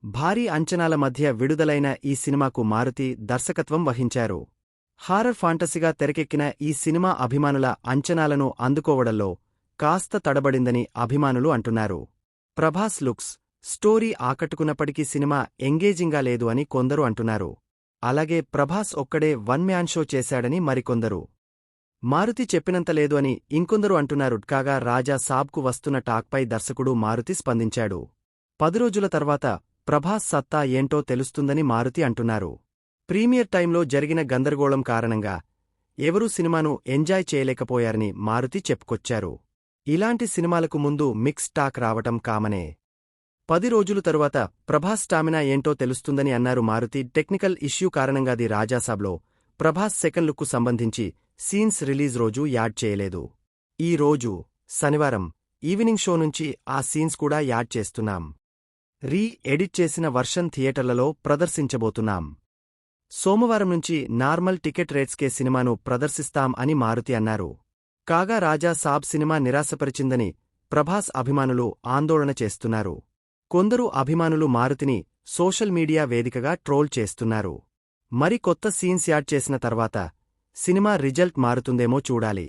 భారీ అంచనాల మధ్య విడుదలైన ఈ సినిమాకు మారుతి దర్శకత్వం వహించారు. హారర్ ఫాంటసీగా తెరకెక్కిన ఈ సినిమా అభిమానుల అంచనాలను అందుకోవడంలో కాస్త తడబడిందని అభిమానులు అంటున్నారు. ప్రభాస్ లుక్స్, స్టోరీ ఆకట్టుకున్నప్పటికీ సినిమా ఎంగేజింగ్గా లేదు అని కొందరు అంటున్నారు. అలాగే ప్రభాస్ ఒక్కడే వన్ మ్యాన్ షో చేశాడని మరికొందరు. మారుతి చెప్పినంత లేదు అని ఇంకొందరు అంటున్నారు. కాగా రాజా సాబ్కు వస్తున్న టాక్పై దర్శకుడు మారుతి స్పందించాడు. 10 రోజుల తర్వాత ప్రభాస్ సత్తా ఏంటో తెలుస్తుందని మారుతి అంటున్నారు. ప్రీమియర్ టైంలో జరిగిన గందరగోళం కారణంగా ఎవరూ సినిమాను ఎంజాయ్ చేయలేకపోయారని మారుతి చెప్పుకొచ్చారు. ఇలాంటి సినిమాలకు ముందు మిక్స్ టాక్ రావటం కామనే. 10 రోజుల తరువాత ప్రభాస్ స్టామినా ఏంటో తెలుస్తుందని అన్నారు మారుతి. టెక్నికల్ ఇష్యూ కారణంగా ది రాజాసాబ్లో ప్రభాస్ సెకండ్ లుక్కు సంబంధించి సీన్స్ రిలీజ్ రోజు యాడ్ చేయలేదు. ఈ రోజు శనివారం ఈవినింగ్ షో నుంచి ఆ సీన్స్ కూడా యాడ్ చేస్తున్నాం. ఎడిట్ చేసిన వర్షన్ థియేటర్లలో ప్రదర్శించబోతున్నాం. సోమవారం నుంచి నార్మల్ టికెట్ రేట్స్కే సినిమాను ప్రదర్శిస్తాం అని మారుతి అన్నారు. కాగా రాజా సాబ్ సినిమా నిరాశపరిచిందని ప్రభాస్ అభిమానులు ఆందోళన చేస్తున్నారు. కొందరు అభిమానులు మారుతిని సోషల్ మీడియా వేదికగా ట్రోల్ చేస్తున్నారు. మరి కొత్త సీన్స్ యాడ్ చేసిన తర్వాత సినిమా రిజల్ట్ మారుతుందేమో చూడాలి.